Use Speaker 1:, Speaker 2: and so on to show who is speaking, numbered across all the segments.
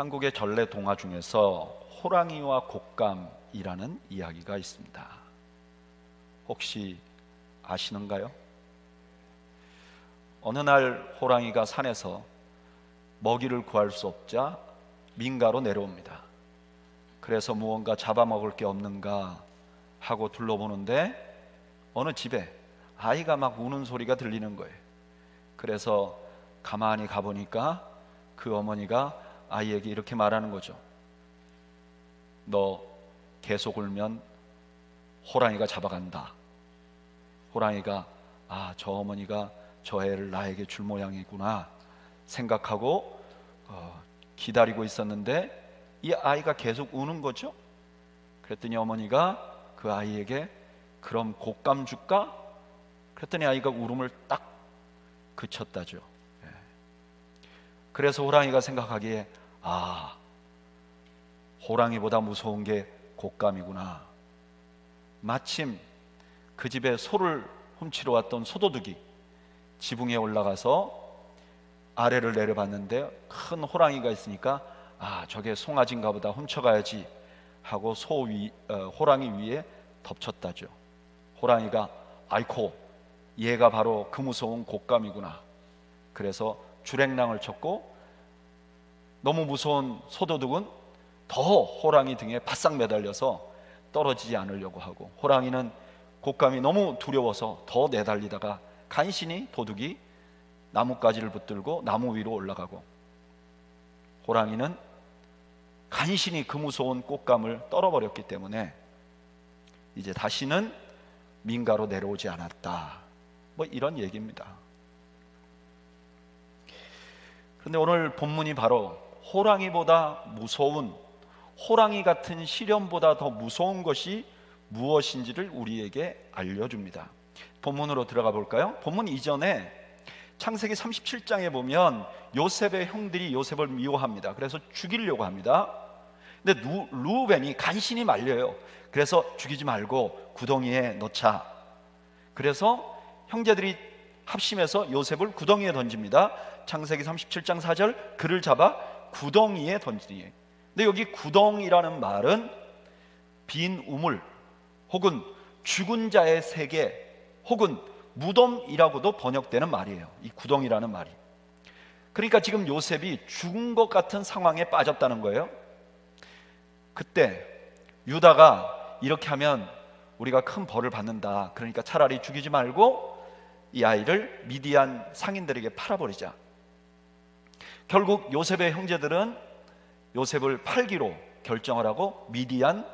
Speaker 1: 한국의 전래 동화 중에서 호랑이와 곶감이라는 이야기가 있습니다. 혹시 아시는가요? 어느 날 호랑이가 산에서 먹이를 구할 수 없자 민가로 내려옵니다. 그래서 무언가 잡아먹을 게 없는가 하고 둘러보는데 어느 집에 아이가 막 우는 소리가 들리는 거예요. 그래서 가만히 가보니까 그 어머니가 아이에게 이렇게 말하는 거죠. 너 계속 울면 호랑이가 잡아간다. 호랑이가 저 어머니가 저 애를 나에게 줄 모양이구나 생각하고 기다리고 있었는데 이 아이가 계속 우는 거죠. 그랬더니 어머니가 그 아이에게 그럼 곶감 줄까? 그랬더니 아이가 울음을 딱 그쳤다죠. 그래서 호랑이가 생각하기에 호랑이보다 무서운 게 곶감이구나. 마침 그 집에 소를 훔치러 왔던 소도둑이 지붕에 올라가서 아래를 내려봤는데 큰 호랑이가 있으니까 저게 송아지인가 보다 훔쳐가야지 하고 호랑이 위에 덮쳤다죠. 호랑이가 아이코 얘가 바로 그 무서운 곶감이구나. 그래서 주랭랑을 쳤고 너무 무서운 소도둑은 더 호랑이 등에 바싹 매달려서 떨어지지 않으려고 하고, 호랑이는 곶감이 너무 두려워서 더 내달리다가 간신히 도둑이 나뭇가지를 붙들고 나무 위로 올라가고, 호랑이는 간신히 그 무서운 곶감을 떨어버렸기 때문에 이제 다시는 민가로 내려오지 않았다. 이런 얘기입니다. 그런데 오늘 본문이 바로 호랑이보다 무서운, 호랑이 같은 시련보다 더 무서운 것이 무엇인지를 우리에게 알려줍니다. 본문으로 들어가 볼까요? 본문 이전에 창세기 37장에 보면 요셉의 형들이 요셉을 미워합니다. 그래서 죽이려고 합니다. 근데 르우벤이 간신히 말려요. 그래서 죽이지 말고 구덩이에 넣자. 그래서 형제들이 합심해서 요셉을 구덩이에 던집니다. 창세기 37장 4절, 그를 잡아 구덩이에 던지니. 근데 여기 구덩이라는 말은 빈 우물 혹은 죽은 자의 세계 혹은 무덤이라고도 번역되는 말이에요. 이 구덩이라는 말이. 그러니까 지금 요셉이 죽은 것 같은 상황에 빠졌다는 거예요. 그때 유다가 이렇게 하면 우리가 큰 벌을 받는다. 그러니까 차라리 죽이지 말고 이 아이를 미디안 상인들에게 팔아버리자. 결국 요셉의 형제들은 요셉을 팔기로 결정을 하고 미디안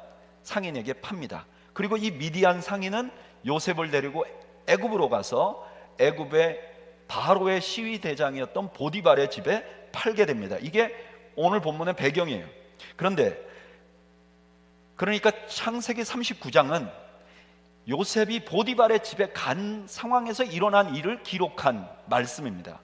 Speaker 1: 상인에게 팝니다. 그리고 이 미디안 상인은 요셉을 데리고 애굽으로 가서 애굽의 바로의 시위 대장이었던 보디발의 집에 팔게 됩니다. 이게 오늘 본문의 배경이에요. 그러니까 창세기 39장은 요셉이 보디발의 집에 간 상황에서 일어난 일을 기록한 말씀입니다.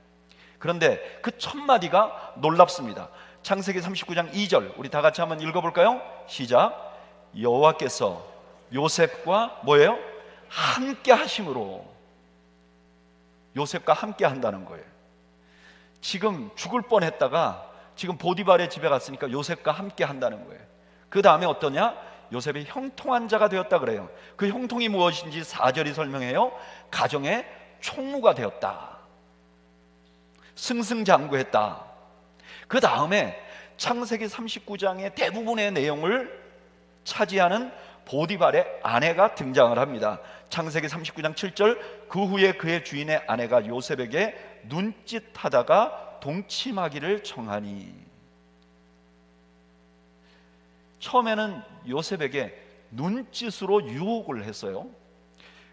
Speaker 1: 그런데 그 첫 마디가 놀랍습니다. 창세기 39장 2절, 우리 다 같이 한번 읽어볼까요? 시작. 여호와께서 요셉과 뭐예요? 함께 하심으로. 요셉과 함께 한다는 거예요. 지금 죽을 뻔했다가 지금 보디발의 집에 갔으니까 요셉과 함께 한다는 거예요. 그 다음에 어떠냐? 요셉이 형통한 자가 되었다 그래요. 그 형통이 무엇인지 4절이 설명해요. 가정의 총무가 되었다. 승승장구했다. 그 다음에 창세기 39장의 대부분의 내용을 차지하는 보디발의 아내가 등장을 합니다. 창세기 39장 7절, 그 후에 그의 주인의 아내가 요셉에게 눈짓하다가 동침하기를 청하니. 처음에는 요셉에게 눈짓으로 유혹을 했어요.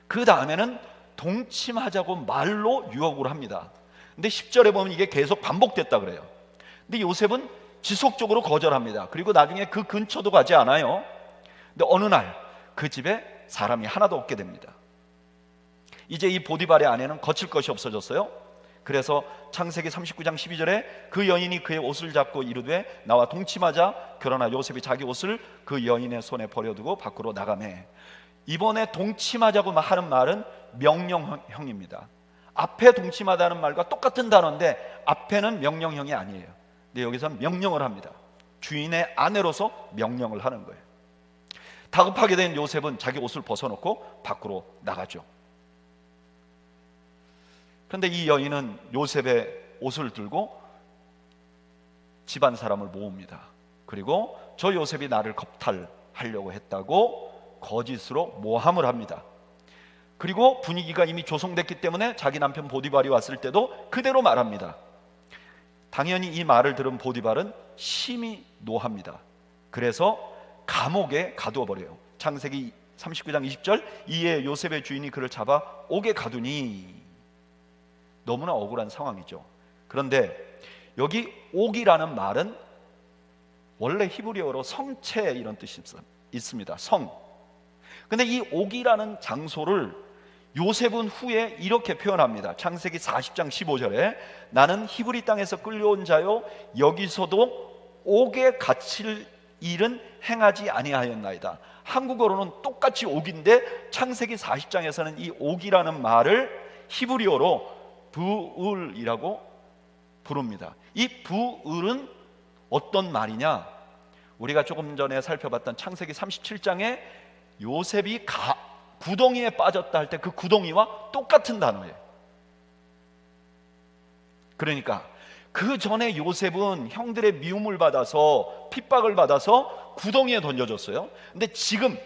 Speaker 1: 그 다음에는 동침하자고 말로 유혹을 합니다. 근데 10절에 보면 이게 계속 반복됐다 그래요. 근데 요셉은 지속적으로 거절합니다. 그리고 나중에 그 근처도 가지 않아요. 근데 어느 날 그 집에 사람이 하나도 없게 됩니다. 이제 이 보디발의 아내는 거칠 것이 없어졌어요. 그래서 창세기 39장 12절에 그 여인이 그의 옷을 잡고 이르되 나와 동침하자. 그러나 요셉이 자기 옷을 그 여인의 손에 버려두고 밖으로 나가매. 이번에 동침하자고 하는 말은 명령형입니다. 앞에 동침하다는 말과 똑같은 단어인데 앞에는 명령형이 아니에요. 근데 여기서 명령을 합니다. 주인의 아내로서 명령을 하는 거예요. 다급하게 된 요셉은 자기 옷을 벗어놓고 밖으로 나가죠. 그런데 이 여인은 요셉의 옷을 들고 집안 사람을 모읍니다. 그리고 저 요셉이 나를 겁탈하려고 했다고 거짓으로 모함을 합니다. 그리고 분위기가 이미 조성됐기 때문에 자기 남편 보디발이 왔을 때도 그대로 말합니다. 당연히 이 말을 들은 보디발은 심히 노합니다. 그래서 감옥에 가두어 버려요. 창세기 39장 20절, 이에 요셉의 주인이 그를 잡아 옥에 가두니. 너무나 억울한 상황이죠. 그런데 여기 옥이라는 말은 원래 히브리어로 성체 이런 뜻이 있습니다. 성. 근데 이 옥이라는 장소를 요셉은 후에 이렇게 표현합니다. 창세기 40장 15절에 나는 히브리 땅에서 끌려온 자요 여기서도 옥에 갇힐 일은 행하지 아니하였나이다. 한국어로는 똑같이 옥인데 창세기 40장에서는 이 옥이라는 말을 히브리어로 부을이라고 부릅니다. 이 부을은 어떤 말이냐? 우리가 조금 전에 살펴봤던 창세기 37장에 요셉이 구덩이에 빠졌다 할 때 그 구덩이와 똑같은 단어예요. 그러니까 그 전에 요셉은 형들의 미움을 받아서 핍박을 받아서 구덩이에 던져졌어요. 근데 지금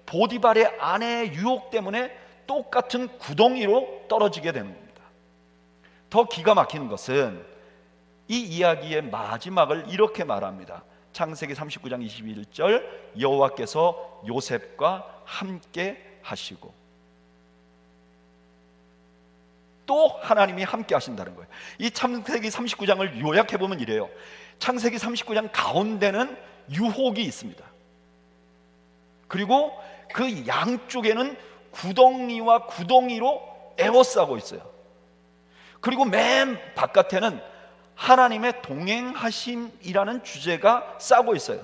Speaker 1: 보디발의 아내의 유혹 때문에 똑같은 구덩이로 떨어지게 됩니다. 더 기가 막히는 것은 이 이야기의 마지막을 이렇게 말합니다. 창세기 39장 21절, 여호와께서 요셉과 함께 하시고, 또 하나님이 함께 하신다는 거예요. 이 창세기 39장을 요약해 보면 이래요. 창세기 39장 가운데는 유혹이 있습니다. 그리고 그 양쪽에는 구덩이와 구덩이로 에워싸고 있어요. 그리고 맨 바깥에는 하나님의 동행하심이라는 주제가 싸고 있어요.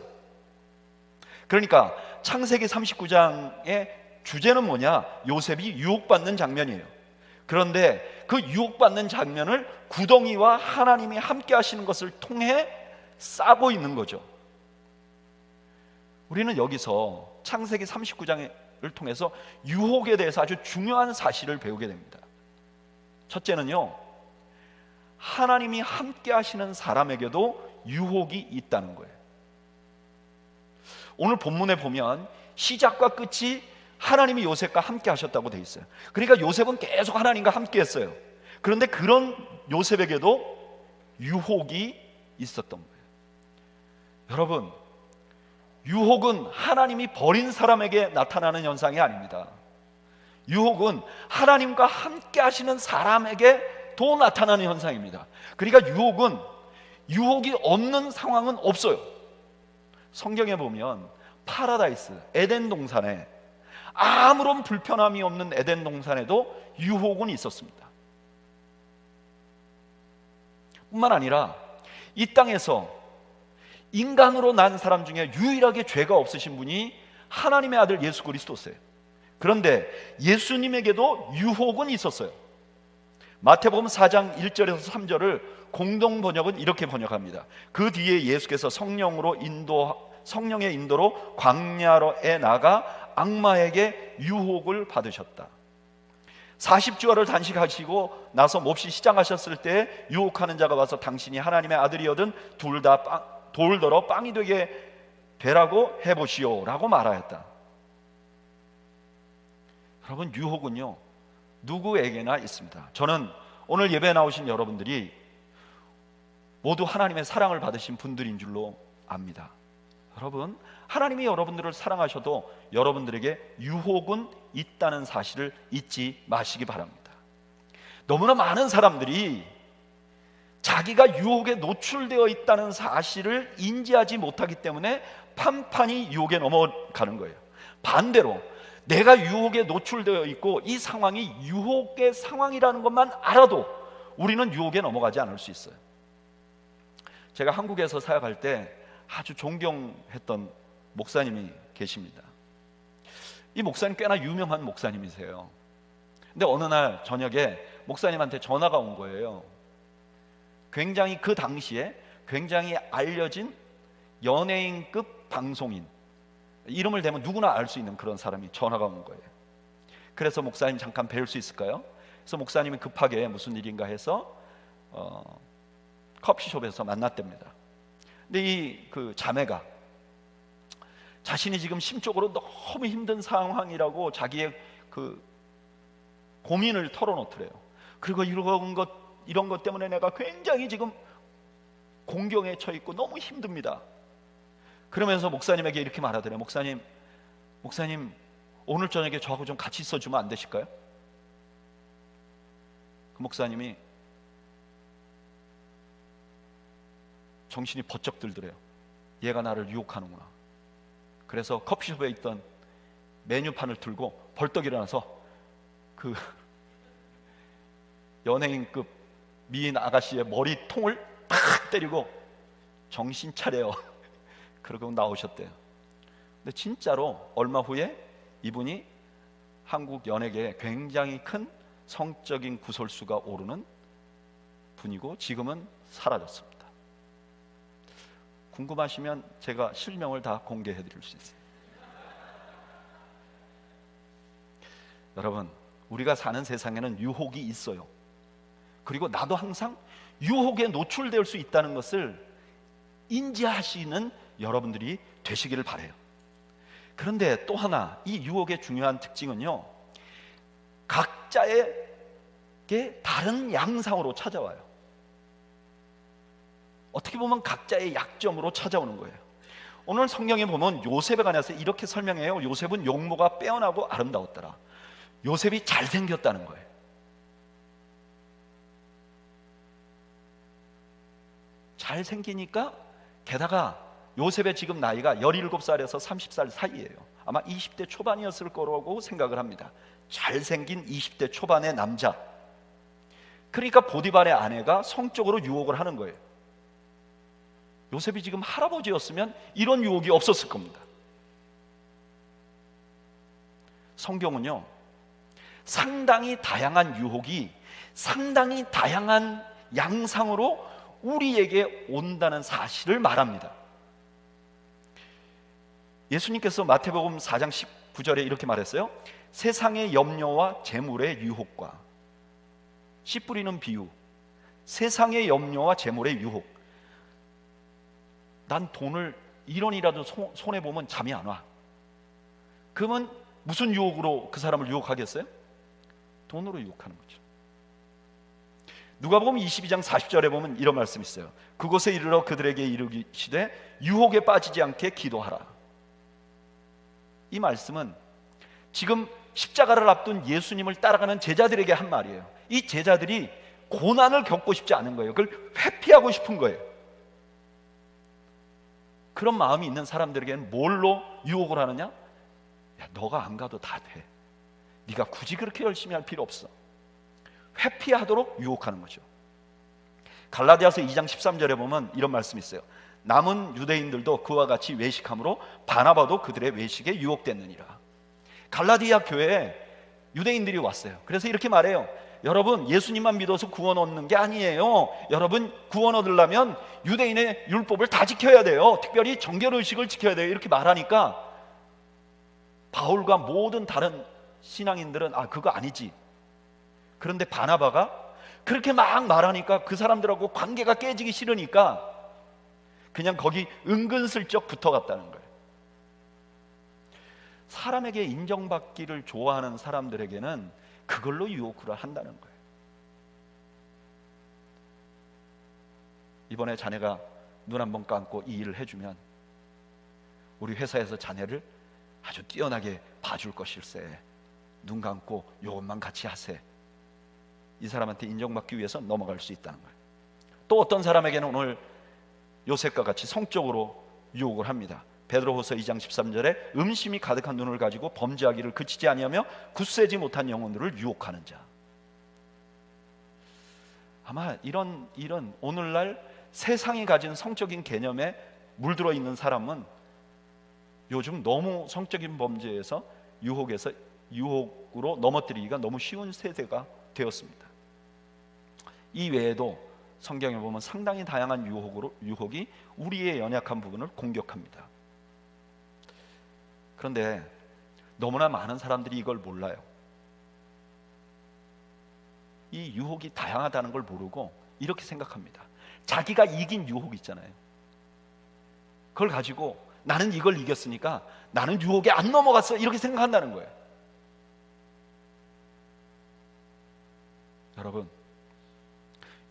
Speaker 1: 그러니까 창세기 39장의 주제는 뭐냐? 요셉이 유혹받는 장면이에요. 그런데 그 유혹받는 장면을 구덩이와 하나님이 함께 하시는 것을 통해 싸고 있는 거죠. 우리는 여기서 창세기 39장을 통해서 유혹에 대해서 아주 중요한 사실을 배우게 됩니다. 첫째는요, 하나님이 함께 하시는 사람에게도 유혹이 있다는 거예요. 오늘 본문에 보면 시작과 끝이 하나님이 요셉과 함께 하셨다고 돼 있어요. 그러니까 요셉은 계속 하나님과 함께 했어요. 그런데 그런 요셉에게도 유혹이 있었던 거예요. 여러분, 유혹은 하나님이 버린 사람에게 나타나는 현상이 아닙니다. 유혹은 하나님과 함께 하시는 사람에게 또 나타나는 현상입니다. 그러니까 유혹이 없는 상황은 없어요. 성경에 보면 파라다이스, 에덴 동산에, 아무런 불편함이 없는 에덴 동산에도 유혹은 있었습니다. 뿐만 아니라 이 땅에서 인간으로 난 사람 중에 유일하게 죄가 없으신 분이 하나님의 아들 예수 그리스도세요. 그런데 예수님에게도 유혹은 있었어요. 마태복음 4장 1절에서 3절을 공동 번역은 이렇게 번역합니다. 그 뒤에 예수께서 성령의 인도로 광야로에 나가 악마에게 유혹을 받으셨다. 40주화를 단식하시고 나서 몹시 시장하셨을 때 유혹하는 자가 와서 당신이 하나님의 아들이거든 둘 다 돌더러 빵이 되게 되라고 해보시오 라고 말하였다. 여러분, 유혹은요 누구에게나 있습니다. 저는 오늘 예배에 나오신 여러분들이 모두 하나님의 사랑을 받으신 분들인 줄로 압니다. 여러분, 하나님이 여러분들을 사랑하셔도 여러분들에게 유혹은 있다는 사실을 잊지 마시기 바랍니다. 너무나 많은 사람들이 자기가 유혹에 노출되어 있다는 사실을 인지하지 못하기 때문에 판판이 유혹에 넘어가는 거예요. 반대로 내가 유혹에 노출되어 있고 이 상황이 유혹의 상황이라는 것만 알아도 우리는 유혹에 넘어가지 않을 수 있어요. 제가 한국에서 사역할 때 아주 존경했던 목사님이 계십니다. 이 목사님 꽤나 유명한 목사님이세요. 근데 어느 날 저녁에 목사님한테 전화가 온 거예요. 굉장히 그 당시에 굉장히 알려진 연예인급 방송인, 이름을 대면 누구나 알 수 있는 그런 사람이 전화가 온 거예요. 그래서 목사님 잠깐 뵐 수 있을까요? 그래서 목사님이 급하게 무슨 일인가 해서 커피숍에서 만났답니다. 근데 이 그 자매가 자신이 지금 심적으로 너무 힘든 상황이라고 자기의 그 고민을 털어놓더래요. 그리고 이런 것 때문에 내가 굉장히 지금 공경에 처해 있고 너무 힘듭니다. 그러면서 목사님에게 이렇게 말하더래요. 목사님 오늘 저녁에 저하고 좀 같이 있어주면 안 되실까요? 그 목사님이 정신이 번쩍 들더래요. 얘가 나를 유혹하는구나. 그래서 커피숍에 있던 메뉴판을 들고 벌떡 일어나서 그 연예인급 미인 아가씨의 머리통을 탁 때리고 정신 차려요. 그러고 나오셨대요. 근데 진짜로 얼마 후에 이분이 한국 연예계에 굉장히 큰 성적인 구설수가 오르는 분이고 지금은 사라졌습니다. 궁금하시면 제가 실명을 다 공개해 드릴 수 있어요. 여러분, 우리가 사는 세상에는 유혹이 있어요. 그리고 나도 항상 유혹에 노출될 수 있다는 것을 인지하시는 여러분들이 되시기를 바라요. 그런데 또 하나, 이 유혹의 중요한 특징은요, 각자에게 다른 양상으로 찾아와요. 어떻게 보면 각자의 약점으로 찾아오는 거예요. 오늘 성경에 보면 요셉에 관해서 이렇게 설명해요. 요셉은 용모가 빼어나고 아름다웠더라. 요셉이 잘생겼다는 거예요. 잘생기니까, 게다가 요셉의 지금 나이가 17살에서 30살 사이예요. 아마 20대 초반이었을 거라고 생각을 합니다. 잘생긴 20대 초반의 남자. 그러니까 보디발의 아내가 성적으로 유혹을 하는 거예요. 요셉이 지금 할아버지였으면 이런 유혹이 없었을 겁니다. 성경은요, 상당히 다양한 유혹이 상당히 다양한 양상으로 우리에게 온다는 사실을 말합니다. 예수님께서 마태복음 4장 19절에 이렇게 말했어요. 세상의 염려와 재물의 유혹과, 씨 뿌리는 비유, 세상의 염려와 재물의 유혹. 난 돈을 1원이라도 손해보면 잠이 안 와. 그러면 무슨 유혹으로 그 사람을 유혹하겠어요? 돈으로 유혹하는 거죠. 누가복음 22장 40절에 보면 이런 말씀이 있어요. 그곳에 이르러 그들에게 이르기시되 유혹에 빠지지 않게 기도하라. 이 말씀은 지금 십자가를 앞둔 예수님을 따라가는 제자들에게 한 말이에요. 이 제자들이 고난을 겪고 싶지 않은 거예요. 그걸 회피하고 싶은 거예요. 그런 마음이 있는 사람들에게는 뭘로 유혹을 하느냐? 야, 너가 안 가도 다 돼. 네가 굳이 그렇게 열심히 할 필요 없어. 회피하도록 유혹하는 거죠. 갈라디아서 2장 13절에 보면 이런 말씀이 있어요. 남은 유대인들도 그와 같이 외식함으로 바나바도 그들의 외식에 유혹됐느니라. 갈라디아 교회에 유대인들이 왔어요. 그래서 이렇게 말해요. 여러분, 예수님만 믿어서 구원 얻는 게 아니에요. 여러분, 구원 얻으려면 유대인의 율법을 다 지켜야 돼요. 특별히 정결의식을 지켜야 돼요. 이렇게 말하니까 바울과 모든 다른 신앙인들은 그거 아니지. 그런데 바나바가 그렇게 막 말하니까 그 사람들하고 관계가 깨지기 싫으니까 그냥 거기 은근슬쩍 붙어갔다는 거예요. 사람에게 인정받기를 좋아하는 사람들에게는 그걸로 유혹을 한다는 거예요. 이번에 자네가 눈 한번 감고 이 일을 해주면 우리 회사에서 자네를 아주 뛰어나게 봐줄 것일세. 눈 감고 요것만 같이 하세. 이 사람한테 인정받기 위해서 넘어갈 수 있다는 거예요. 또 어떤 사람에게는 오늘 요셉과 같이 성적으로 유혹을 합니다. 베드로후서 2장 13절에 음심이 가득한 눈을 가지고 범죄하기를 그치지 아니하며 굳세지 못한 영혼들을 유혹하는 자. 아마 이런 오늘날 세상이 가진 성적인 개념에 물들어 있는 사람은 요즘 너무 성적인 범죄에서 유혹으로 넘어뜨리기가 너무 쉬운 세대가 되었습니다. 이 외에도 성경에 보면 상당히 다양한 유혹이 우리의 연약한 부분을 공격합니다. 그런데 너무나 많은 사람들이 이걸 몰라요. 이 유혹이 다양하다는 걸 모르고 이렇게 생각합니다. 자기가 이긴 유혹 있잖아요. 그걸 가지고 나는 이걸 이겼으니까 나는 유혹에 안 넘어갔어, 이렇게 생각한다는 거예요. 여러분,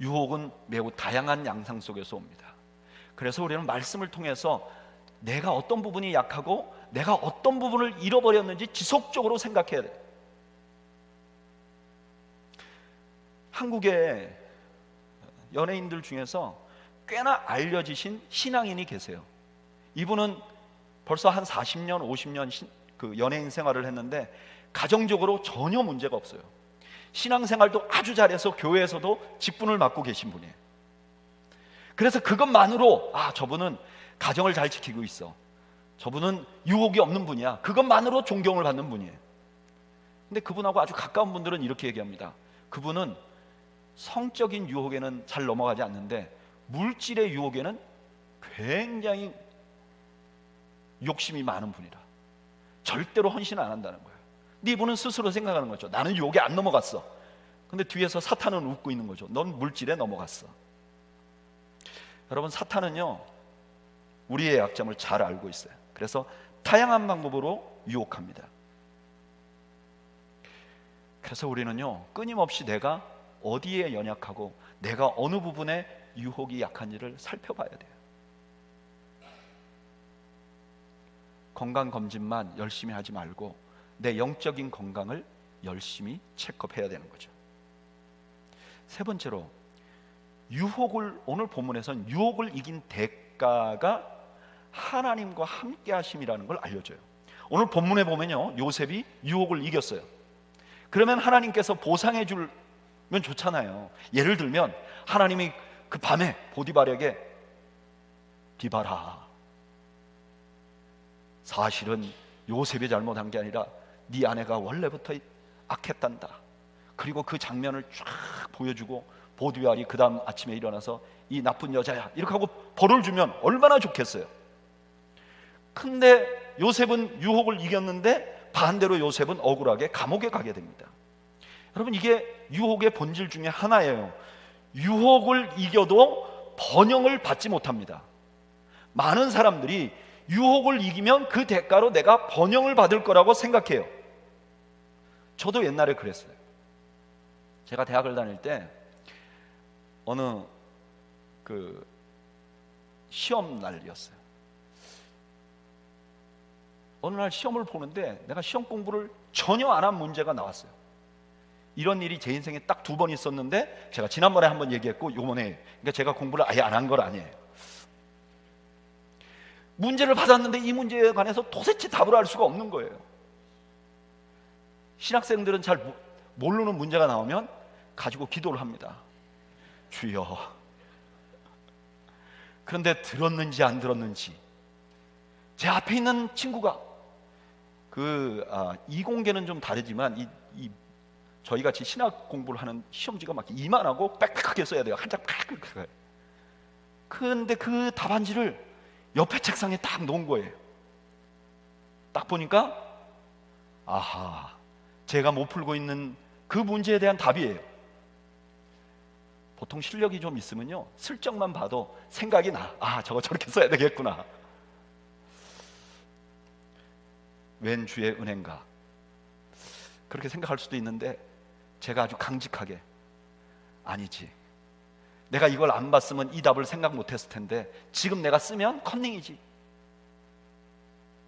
Speaker 1: 유혹은 매우 다양한 양상 속에서 옵니다. 그래서 우리는 말씀을 통해서 내가 어떤 부분이 약하고 내가 어떤 부분을 잃어버렸는지 지속적으로 생각해야 돼요. 한국의 연예인들 중에서 꽤나 알려지신 신앙인이 계세요. 이분은 벌써 한 40년, 50년 그 연예인 생활을 했는데 가정적으로 전혀 문제가 없어요. 신앙생활도 아주 잘해서 교회에서도 직분을 맡고 계신 분이에요. 그래서 그것만으로 저분은 가정을 잘 지키고 있어, 저분은 유혹이 없는 분이야, 그것만으로 존경을 받는 분이에요. 근데 그분하고 아주 가까운 분들은 이렇게 얘기합니다. 그분은 성적인 유혹에는 잘 넘어가지 않는데 물질의 유혹에는 굉장히 욕심이 많은 분이라 절대로 헌신 안 한다는 거예요. 근데 이분은 스스로 생각하는 거죠. 나는 유혹에 안 넘어갔어. 근데 뒤에서 사탄은 웃고 있는 거죠. 넌 물질에 넘어갔어. 여러분, 사탄은요 우리의 약점을 잘 알고 있어요. 그래서 다양한 방법으로 유혹합니다. 그래서 우리는요 끊임없이 내가 어디에 연약하고 내가 어느 부분에 유혹이 약한지를 살펴봐야 돼요. 건강검진만 열심히 하지 말고 내 영적인 건강을 열심히 체크해야 되는 거죠. 세 번째로, 오늘 본문에서는 유혹을 이긴 대가가 하나님과 함께 하심이라는 걸 알려줘요. 오늘 본문에 보면요 요셉이 유혹을 이겼어요. 그러면 하나님께서 보상해 주면 좋잖아요. 예를 들면 하나님이 그 밤에 보디발에게, 디바라, 사실은 요셉이 잘못한 게 아니라 네 아내가 원래부터 악했단다. 그리고 그 장면을 쫙 보여주고 보디발이 그 다음 아침에 일어나서 이 나쁜 여자야 이렇게 하고 벌을 주면 얼마나 좋겠어요. 근데 요셉은 유혹을 이겼는데 반대로 요셉은 억울하게 감옥에 가게 됩니다. 여러분, 이게 유혹의 본질 중에 하나예요. 유혹을 이겨도 번영을 받지 못합니다. 많은 사람들이 유혹을 이기면 그 대가로 내가 번영을 받을 거라고 생각해요. 저도 옛날에 그랬어요. 제가 대학을 다닐 때 어느 그 시험 날이었어요. 어느 날 시험을 보는데 내가 시험 공부를 전혀 안 한 문제가 나왔어요. 이런 일이 제 인생에 딱 2번 있었는데 제가 지난번에 한번 얘기했고 이번에, 그러니까 제가 공부를 아예 안 한 건 아니에요. 문제를 받았는데 이 문제에 관해서 도대체 답을 알 수가 없는 거예요. 신학생들은 잘 모르는 문제가 나오면 가지고 기도를 합니다. 주여. 그런데 들었는지 안 들었는지, 제 앞에 있는 친구가 이공계는 좀 다르지만 저희 같이 신학 공부를 하는 시험지가 막 이만하고 빽빽하게 써야 돼요. 한 장 빽빽하게. 그런데 그 답안지를 옆에 책상에 딱 놓은 거예요. 딱 보니까 아하, 제가 못 풀고 있는 그 문제에 대한 답이에요. 보통 실력이 좀 있으면요 슬쩍만 봐도 생각이 나. 저거 저렇게 써야 되겠구나. 웬 주의 은혜인가, 그렇게 생각할 수도 있는데 제가 아주 강직하게, 아니지, 내가 이걸 안 봤으면 이 답을 생각 못했을 텐데 지금 내가 쓰면 컨닝이지.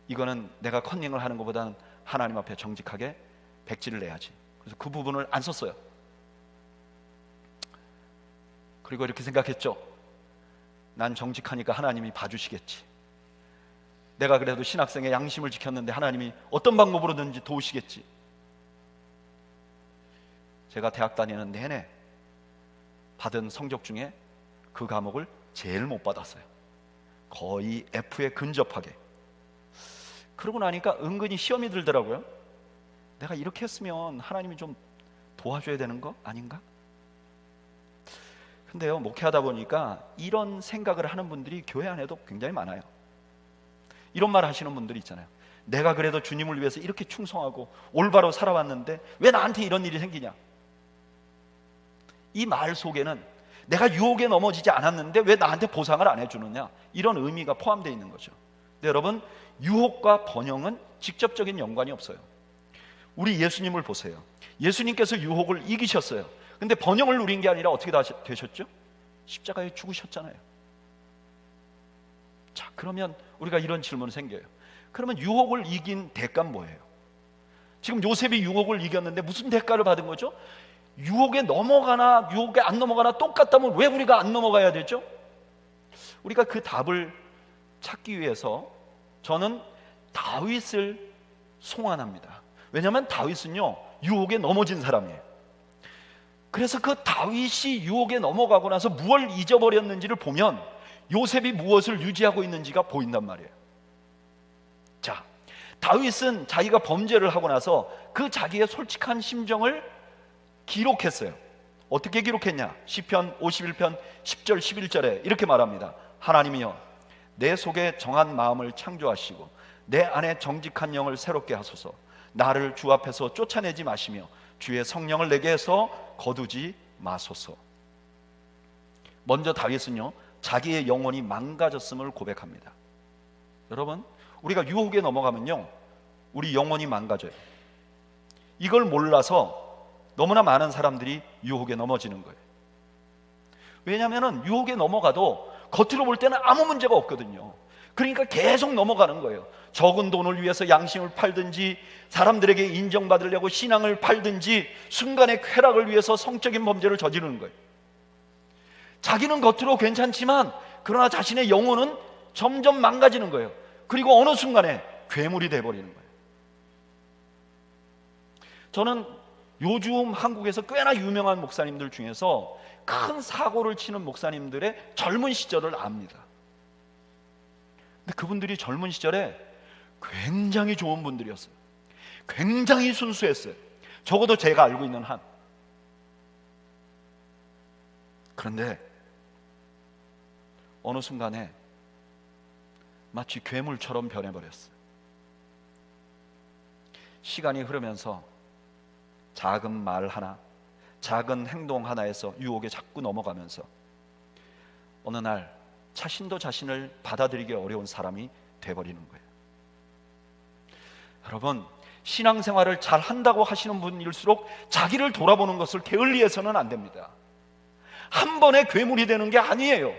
Speaker 1: 이거는 내가 컨닝을 하는 것보다는 하나님 앞에 정직하게 백지를 내야지. 그래서 그 부분을 안 썼어요. 그리고 이렇게 생각했죠. 난 정직하니까 하나님이 봐주시겠지. 내가 그래도 신학생의 양심을 지켰는데 하나님이 어떤 방법으로든지 도우시겠지. 제가 대학 다니는 내내 받은 성적 중에 그 과목을 제일 못 받았어요. 거의 F에 근접하게. 그러고 나니까 은근히 시험이 들더라고요. 내가 이렇게 했으면 하나님이 좀 도와줘야 되는 거 아닌가? 근데요, 목회하다 보니까 이런 생각을 하는 분들이 교회 안에도 굉장히 많아요. 이런 말 하시는 분들이 있잖아요. 내가 그래도 주님을 위해서 이렇게 충성하고 올바로 살아왔는데 왜 나한테 이런 일이 생기냐. 이 말 속에는 내가 유혹에 넘어지지 않았는데 왜 나한테 보상을 안 해주느냐, 이런 의미가 포함되어 있는 거죠. 근데 여러분, 유혹과 번영은 직접적인 연관이 없어요. 우리 예수님을 보세요. 예수님께서 유혹을 이기셨어요. 근데 번영을 누린 게 아니라 어떻게 되셨죠? 십자가에 죽으셨잖아요. 자, 그러면 우리가 이런 질문이 생겨요. 그러면 유혹을 이긴 대가는 뭐예요? 지금 요셉이 유혹을 이겼는데 무슨 대가를 받은 거죠? 유혹에 넘어가나 유혹에 안 넘어가나 똑같다면 왜 우리가 안 넘어가야 되죠? 우리가 그 답을 찾기 위해서 저는 다윗을 송환합니다. 왜냐하면 다윗은요, 유혹에 넘어진 사람이에요. 그래서 그 다윗이 유혹에 넘어가고 나서 무엇을 잊어버렸는지를 보면 요셉이 무엇을 유지하고 있는지가 보인단 말이에요. 자, 다윗은 자기가 범죄를 하고 나서 그 자기의 솔직한 심정을 기록했어요. 어떻게 기록했냐? 시편 51편 10절 11절에 이렇게 말합니다. 하나님이여, 내 속에 정한 마음을 창조하시고 내 안에 정직한 영을 새롭게 하소서. 나를 주 앞에서 쫓아내지 마시며 주의 성령을 내게 해서 거두지 마소서. 먼저 다윗은요, 자기의 영혼이 망가졌음을 고백합니다. 여러분, 우리가 유혹에 넘어가면요, 우리 영혼이 망가져요. 이걸 몰라서 너무나 많은 사람들이 유혹에 넘어지는 거예요. 왜냐하면 유혹에 넘어가도 겉으로 볼 때는 아무 문제가 없거든요. 그러니까 계속 넘어가는 거예요. 적은 돈을 위해서 양심을 팔든지, 사람들에게 인정받으려고 신앙을 팔든지, 순간의 쾌락을 위해서 성적인 범죄를 저지르는 거예요. 자기는 겉으로 괜찮지만 그러나 자신의 영혼은 점점 망가지는 거예요. 그리고 어느 순간에 괴물이 돼버리는 거예요. 저는 요즘 한국에서 꽤나 유명한 목사님들 중에서 큰 사고를 치는 목사님들의 젊은 시절을 압니다. 근데 그분들이 젊은 시절에 굉장히 좋은 분들이었어요. 굉장히 순수했어요. 적어도 제가 알고 있는 한. 그런데 어느 순간에 마치 괴물처럼 변해버렸어요. 시간이 흐르면서 작은 말 하나, 작은 행동 하나에서 유혹에 자꾸 넘어가면서 어느 날 자신도 자신을 받아들이기 어려운 사람이 돼버리는 거예요. 여러분, 신앙생활을 잘 한다고 하시는 분일수록 자기를 돌아보는 것을 게을리해서는 안 됩니다. 한 번에 괴물이 되는 게 아니에요.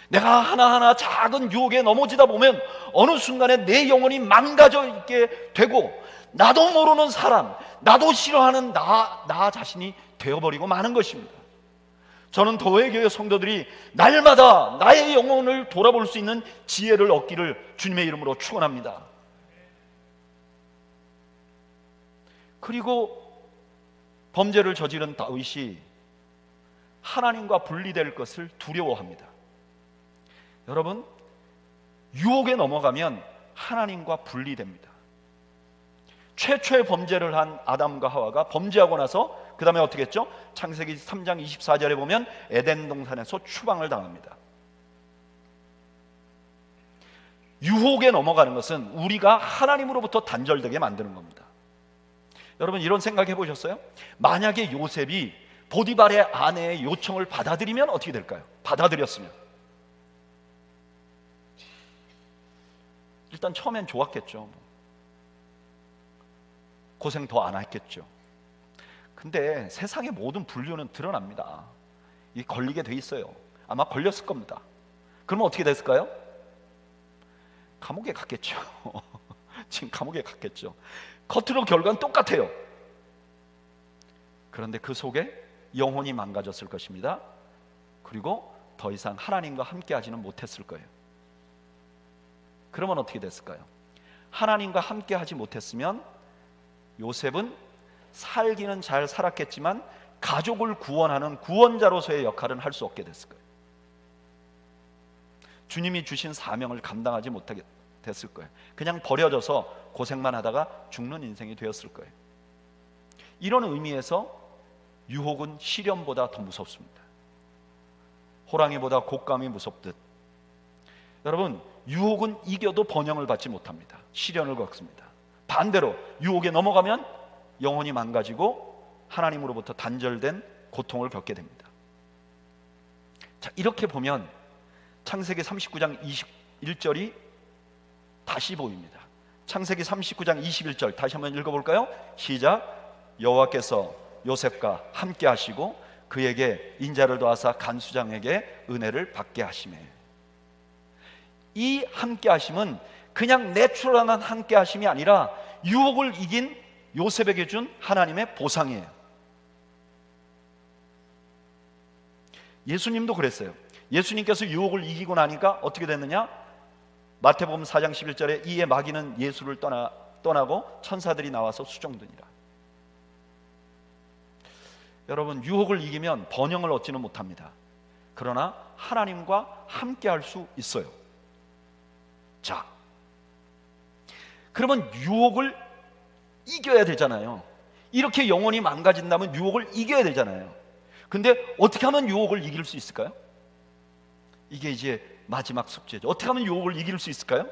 Speaker 1: 내가 하나하나 작은 유혹에 넘어지다 보면 어느 순간에 내 영혼이 망가져 있게 되고, 나도 모르는 사람, 나도 싫어하는 나 자신이 되어버리고 마는 것입니다. 저는 도회교회 성도들이 날마다 나의 영혼을 돌아볼 수 있는 지혜를 얻기를 주님의 이름으로 축원합니다. 그리고 범죄를 저지른 다윗이 하나님과 분리될 것을 두려워합니다. 여러분, 유혹에 넘어가면 하나님과 분리됩니다. 최초의 범죄를 한 아담과 하와가 범죄하고 나서 그 다음에 어떻게 했죠? 창세기 3장 24절에 보면 에덴 동산에서 추방을 당합니다. 유혹에 넘어가는 것은 우리가 하나님으로부터 단절되게 만드는 겁니다. 여러분, 이런 생각 해보셨어요? 만약에 요셉이 보디발의 아내의 요청을 받아들이면 어떻게 될까요? 받아들였으면 일단 처음엔 좋았겠죠. 고생 더 안 했겠죠. 근데 세상의 모든 분류는 드러납니다. 이 걸리게 돼 있어요. 아마 걸렸을 겁니다. 그러면 어떻게 됐을까요? 감옥에 갔겠죠. 지금 감옥에 갔겠죠. 겉으로 결과는 똑같아요. 그런데 그 속에 영혼이 망가졌을 것입니다. 그리고 더 이상 하나님과 함께 하지는 못했을 거예요. 그러면 어떻게 됐을까요? 하나님과 함께 하지 못했으면 요셉은 살기는 잘 살았겠지만 가족을 구원하는 구원자로서의 역할은 할 수 없게 됐을 거예요. 주님이 주신 사명을 감당하지 못하게 됐을 거예요. 그냥 버려져서 고생만 하다가 죽는 인생이 되었을 거예요. 이런 의미에서 유혹은 시련보다 더 무섭습니다. 호랑이보다 곶감이 무섭듯 여러분, 유혹은 이겨도 번영을 받지 못합니다. 시련을 겪습니다. 반대로 유혹에 넘어가면 영혼이 망가지고 하나님으로부터 단절된 고통을 겪게 됩니다. 자, 이렇게 보면 창세기 39장 21절이 다시 보입니다. 창세기 39장 21절 다시 한번 읽어볼까요? 시작. 여호와께서 요셉과 함께 하시고 그에게 인자를 더하사 간수장에게 은혜를 받게 하시매. 이 함께 하심은 그냥 내추럴한 함께 하심이 아니라 유혹을 이긴 요셉에게 준 하나님의 보상이에요. 예수님도 그랬어요. 예수님께서 유혹을 이기고 나니까 어떻게 됐느냐? 마태복음 4장 11절에 이에 마귀는 예수를 떠나고 천사들이 나와서 수종드니라. 여러분, 유혹을 이기면 번영을 얻지는 못합니다. 그러나 하나님과 함께 할 수 있어요. 자, 그러면 유혹을 이겨야 되잖아요. 이렇게 영혼이 망가진다면 유혹을 이겨야 되잖아요. 근데 어떻게 하면 유혹을 이길 수 있을까요? 이게 이제 마지막 숙제죠. 어떻게 하면 유혹을 이길 수 있을까요?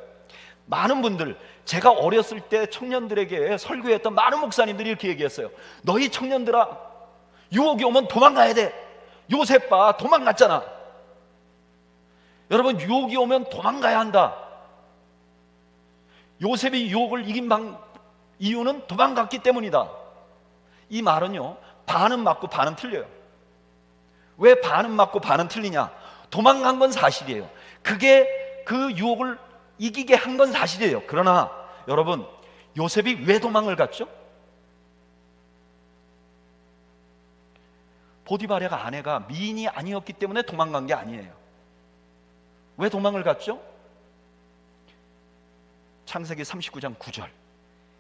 Speaker 1: 많은 분들, 제가 어렸을 때 청년들에게 설교했던 많은 목사님들이 이렇게 얘기했어요. 너희 청년들아, 유혹이 오면 도망가야 돼. 요셉 봐, 도망갔잖아. 여러분, 유혹이 오면 도망가야 한다. 요셉이 유혹을 이긴 이유는 도망갔기 때문이다. 이 말은요, 반은 맞고 반은 틀려요. 왜 반은 맞고 반은 틀리냐? 도망간 건 사실이에요. 그게 그 유혹을 이기게 한 건 사실이에요. 그러나 여러분, 요셉이 왜 도망을 갔죠? 보디발의 아내가 미인이 아니었기 때문에 도망간 게 아니에요. 왜 도망을 갔죠? 창세기 39장 9절.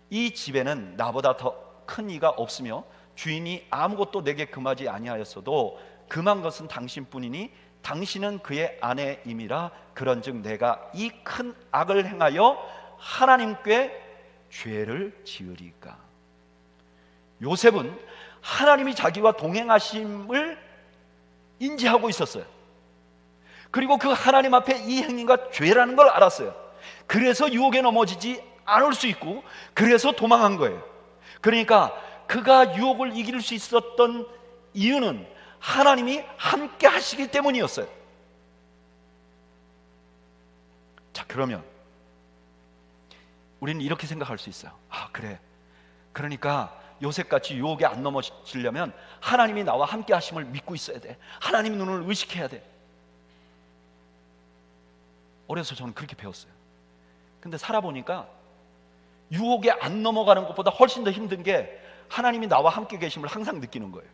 Speaker 1: 이 집에는 나보다 더 큰 이가 없으며 주인이 아무것도 내게 금하지 아니하였어도 금한 것은 당신뿐이니 당신은 그의 아내임이라. 그런즉 내가 이 큰 악을 행하여 하나님께 죄를 지으리까. 요셉은 하나님이 자기와 동행하심을 인지하고 있었어요. 그리고 그 하나님 앞에 이 행위가 죄라는 걸 알았어요. 그래서 유혹에 넘어지지 않을 수 있고, 그래서 도망한 거예요. 그러니까 그가 유혹을 이길 수 있었던 이유는 하나님이 함께 하시기 때문이었어요. 자, 그러면 우리는 이렇게 생각할 수 있어요. 아, 그래, 그러니까 요셉같이 유혹에 안 넘어지려면 하나님이 나와 함께 하심을 믿고 있어야 돼. 하나님 눈을 의식해야 돼. 어려서 저는 그렇게 배웠어요. 근데 살아보니까 유혹에 안 넘어가는 것보다 훨씬 더 힘든 게 하나님이 나와 함께 계심을 항상 느끼는 거예요.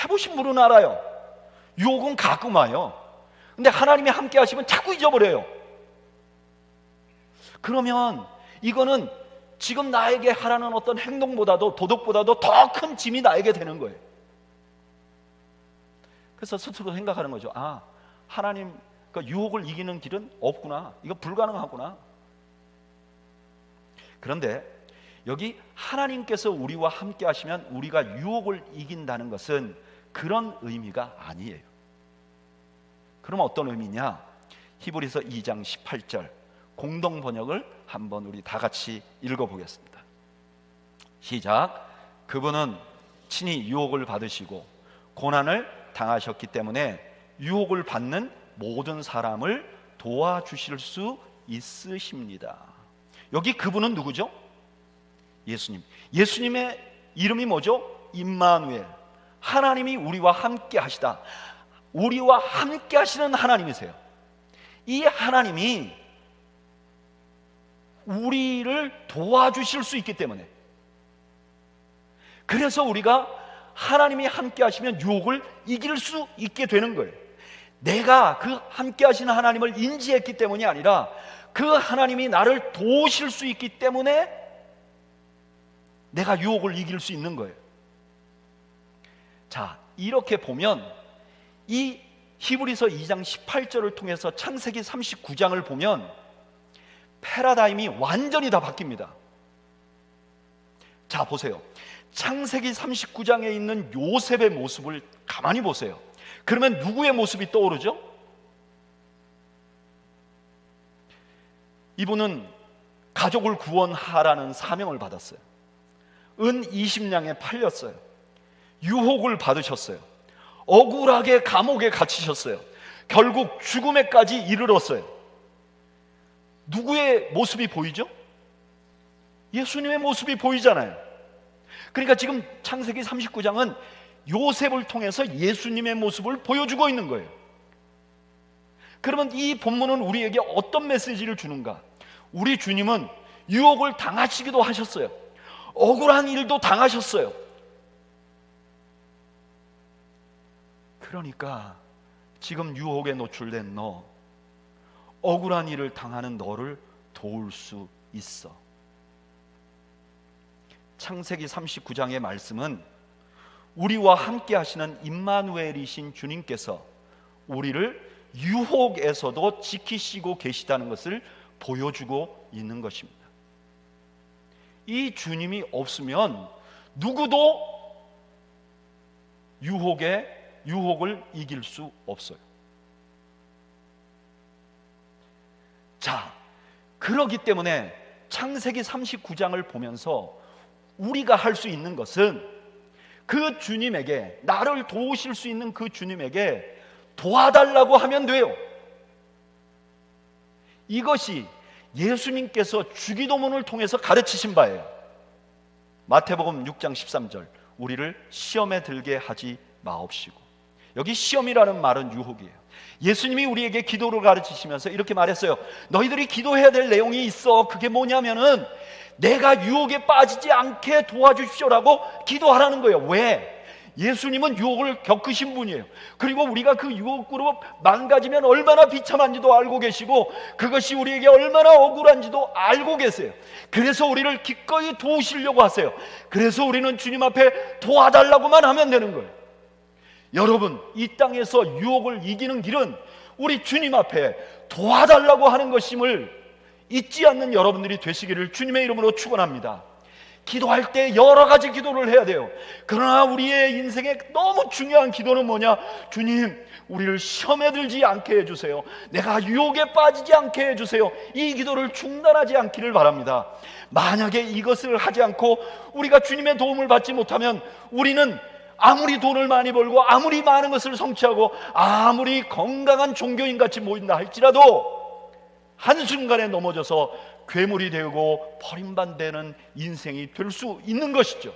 Speaker 1: 해보신 분은 알아요. 유혹은 가끔 와요. 근데 하나님이 함께 하시면 자꾸 잊어버려요. 그러면 이거는 지금 나에게 하라는 어떤 행동보다도, 도덕보다도 더 큰 짐이 나에게 되는 거예요. 그래서 스스로 생각하는 거죠. 아, 하나님, 그러니까 유혹을 이기는 길은 없구나. 이거 불가능하구나. 그런데 여기 하나님께서 우리와 함께 하시면 우리가 유혹을 이긴다는 것은 그런 의미가 아니에요. 그럼 어떤 의미냐? 히브리서 2장 18절 공동 번역을 한번 우리 다 같이 읽어보겠습니다. 시작. 그분은 친히 유혹을 받으시고 고난을 당하셨기 때문에 유혹을 받는 모든 사람을 도와주실 수 있으십니다. 여기 그분은 누구죠? 예수님. 예수님의 이름이 뭐죠? 임마누엘. 하나님이 우리와 함께 하시다. 우리와 함께 하시는 하나님이세요. 이 하나님이 우리를 도와주실 수 있기 때문에, 그래서 우리가 하나님이 함께 하시면 유혹을 이길 수 있게 되는 거예요. 내가 그 함께 하시는 하나님을 인지했기 때문이 아니라 그 하나님이 나를 도우실 수 있기 때문에 내가 유혹을 이길 수 있는 거예요. 자, 이렇게 보면 이 히브리서 2장 18절을 통해서 창세기 39장을 보면 패러다임이 완전히 다 바뀝니다. 자, 보세요. 창세기 39장에 있는 요셉의 모습을 가만히 보세요. 그러면 누구의 모습이 떠오르죠? 이분은 가족을 구원하라는 사명을 받았어요. 은 20냥에 팔렸어요. 유혹을 받으셨어요. 억울하게 감옥에 갇히셨어요. 결국 죽음에까지 이르렀어요. 누구의 모습이 보이죠? 예수님의 모습이 보이잖아요. 그러니까 지금 창세기 39장은 요셉을 통해서 예수님의 모습을 보여주고 있는 거예요. 그러면 이 본문은 우리에게 어떤 메시지를 주는가? 우리 주님은 유혹을 당하시기도 하셨어요. 억울한 일도 당하셨어요. 그러니까 지금 유혹에 노출된 너, 억울한 일을 당하는 너를 도울 수 있어. 창세기 39장의 말씀은 우리와 함께 하시는 임마누엘이신 주님께서 우리를 유혹에서도 지키시고 계시다는 것을 보여주고 있는 것입니다. 이 주님이 없으면 누구도 유혹을 이길 수 없어요. 자, 그러기 때문에 창세기 39장을 보면서 우리가 할 수 있는 것은 그 주님에게, 나를 도우실 수 있는 그 주님에게 도와달라고 하면 돼요. 이것이 예수님께서 주기도문을 통해서 가르치신 바예요. 마태복음 6장 13절, 우리를 시험에 들게 하지 마옵시고. 여기 시험이라는 말은 유혹이에요. 예수님이 우리에게 기도를 가르치시면서 이렇게 말했어요. 너희들이 기도해야 될 내용이 있어. 그게 뭐냐면은 내가 유혹에 빠지지 않게 도와주십시오라고 기도하라는 거예요. 왜? 예수님은 유혹을 겪으신 분이에요. 그리고 우리가 그 유혹으로 망가지면 얼마나 비참한지도 알고 계시고 그것이 우리에게 얼마나 억울한지도 알고 계세요. 그래서 우리를 기꺼이 도우시려고 하세요. 그래서 우리는 주님 앞에 도와달라고만 하면 되는 거예요. 여러분, 이 땅에서 유혹을 이기는 길은 우리 주님 앞에 도와달라고 하는 것임을 잊지 않는 여러분들이 되시기를 주님의 이름으로 축원합니다. 기도할 때 여러 가지 기도를 해야 돼요. 그러나 우리의 인생에 너무 중요한 기도는 뭐냐? 주님, 우리를 시험에 들지 않게 해주세요. 내가 유혹에 빠지지 않게 해주세요. 이 기도를 중단하지 않기를 바랍니다. 만약에 이것을 하지 않고 우리가 주님의 도움을 받지 못하면 우리는 아무리 돈을 많이 벌고 아무리 많은 것을 성취하고 아무리 건강한 종교인 같이 보인다 할지라도 한순간에 넘어져서 괴물이 되고 버림받는 인생이 될 수 있는 것이죠.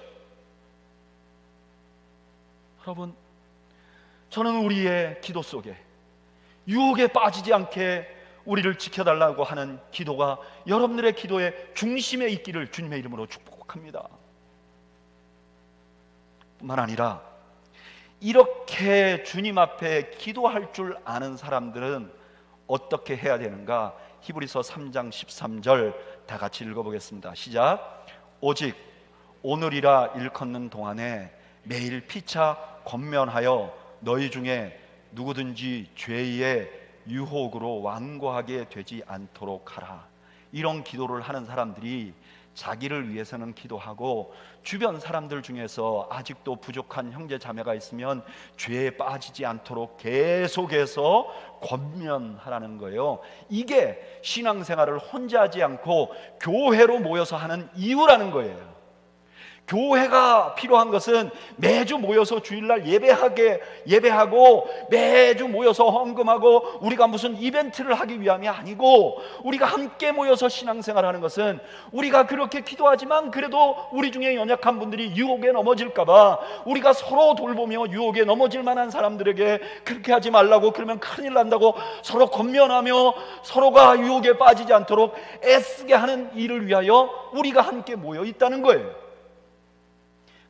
Speaker 1: 여러분, 저는 우리의 기도 속에 유혹에 빠지지 않게 우리를 지켜달라고 하는 기도가 여러분들의 기도의 중심에 있기를 주님의 이름으로 축복합니다. 뿐만 아니라 이렇게 주님 앞에 기도할 줄 아는 사람들은 어떻게 해야 되는가? 히브리서 3장 13절 다 같이 읽어보겠습니다. 시작. 오직 오늘이라 일컫는 동안에 매일 피차 권면하여 너희 중에 누구든지 죄의 유혹으로 완고하게 되지 않도록 하라. 이런 기도를 하는 사람들이 자기를 위해서는 기도하고 주변 사람들 중에서 아직도 부족한 형제 자매가 있으면 죄에 빠지지 않도록 계속해서 권면하라는 거예요. 이게 신앙생활을 혼자 하지 않고 교회로 모여서 하는 이유라는 거예요. 교회가 필요한 것은 매주 모여서 주일날 예배하고 매주 모여서 헌금하고 우리가 무슨 이벤트를 하기 위함이 아니고, 우리가 함께 모여서 신앙생활하는 것은 우리가 그렇게 기도하지만 그래도 우리 중에 연약한 분들이 유혹에 넘어질까봐 우리가 서로 돌보며 유혹에 넘어질 만한 사람들에게 그렇게 하지 말라고, 그러면 큰일 난다고 서로 권면하며 서로가 유혹에 빠지지 않도록 애쓰게 하는 일을 위하여 우리가 함께 모여 있다는 거예요.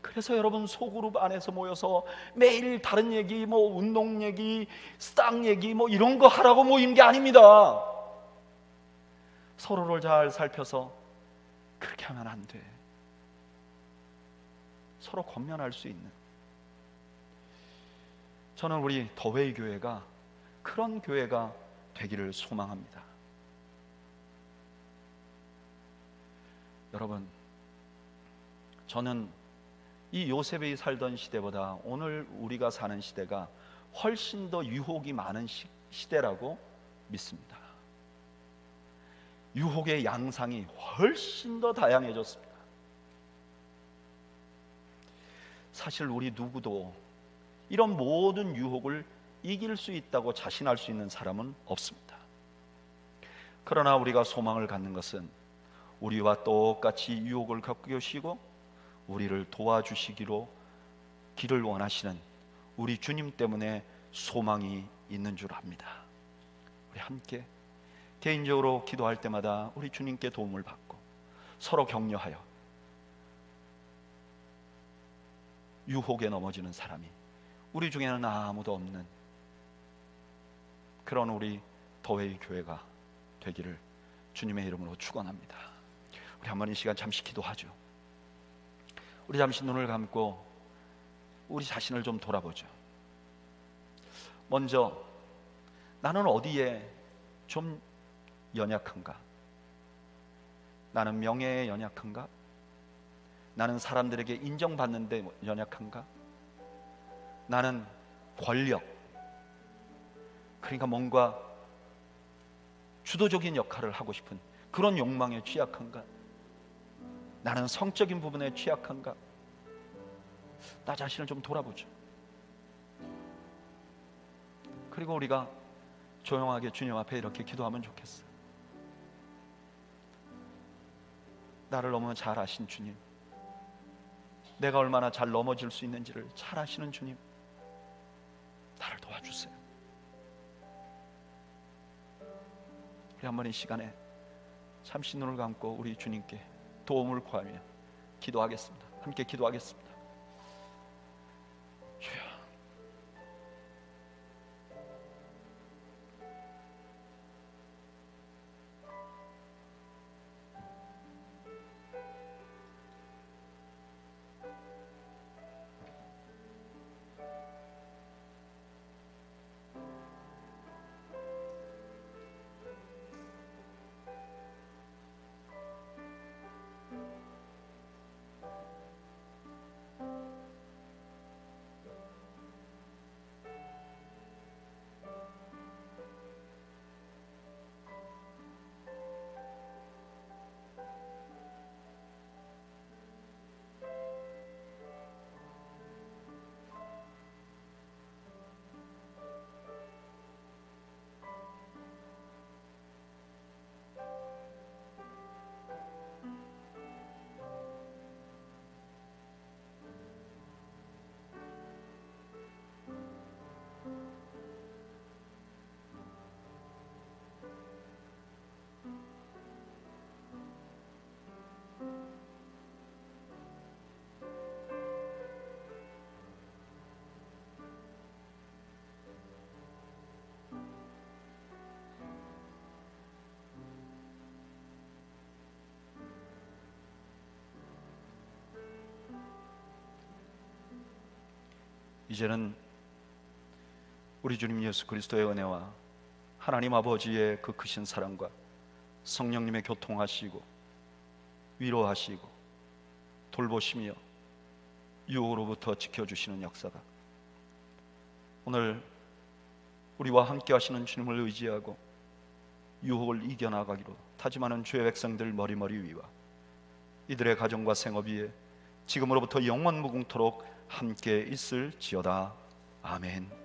Speaker 1: 그래서 여러분, 소그룹 안에서 모여서 매일 다른 얘기, 운동 얘기, 스탁 얘기 이런 거 하라고 모인 게 아닙니다. 서로를 잘 살펴서 그렇게 하면 안 돼. 서로 권면할 수 있는, 저는 우리 더웨이 교회가 그런 교회가 되기를 소망합니다. 여러분, 저는 이 요셉이 살던 시대보다 오늘 우리가 사는 시대가 훨씬 더 유혹이 많은 시대라고 믿습니다. 유혹의 양상이 훨씬 더 다양해졌습니다. 사실 우리 누구도 이런 모든 유혹을 이길 수 있다고 자신할 수 있는 사람은 없습니다. 그러나 우리가 소망을 갖는 것은 우리와 똑같이 유혹을 겪으시고 우리를 도와주시기로 길을 원하시는 우리 주님 때문에 소망이 있는 줄 압니다. 우리 함께 개인적으로 기도할 때마다 우리 주님께 도움을 받고 서로 격려하여 유혹에 넘어지는 사람이 우리 중에는 아무도 없는 그런 우리 더웨이 교회가 되기를 주님의 이름으로 축원합니다. 우리 한번 이 시간 잠시 기도하죠. 우리 잠시 눈을 감고 우리 자신을 좀 돌아보죠. 먼저 나는 어디에 좀 연약한가? 나는 명예에 연약한가? 나는 사람들에게 인정받는 데 연약한가? 나는 권력, 그러니까 뭔가 주도적인 역할을 하고 싶은 그런 욕망에 취약한가? 나는 성적인 부분에 취약한가? 나 자신을 좀 돌아보죠. 그리고 우리가 조용하게 주님 앞에 이렇게 기도하면 좋겠어요. 나를 너무 잘 아신 주님, 내가 얼마나 잘 넘어질 수 있는지를 잘 아시는 주님, 나를 도와주세요. 우리 한번 이 시간에 잠시 눈을 감고 우리 주님께 도움을 구하며 기도하겠습니다. 함께 기도하겠습니다. 주여, 이제는 우리 주님 예수 그리스도의 은혜와 하나님 아버지의 그 크신 사랑과 성령님의 교통하시고 위로하시고 돌보시며 유혹으로부터 지켜주시는 역사가 오늘 우리와 함께 하시는 주님을 의지하고 유혹을 이겨나가기로 다짐하는 주의 백성들 머리머리 위와 이들의 가정과 생업 위에 지금으로부터 영원 무궁토록 함께 있을지어다. 아멘.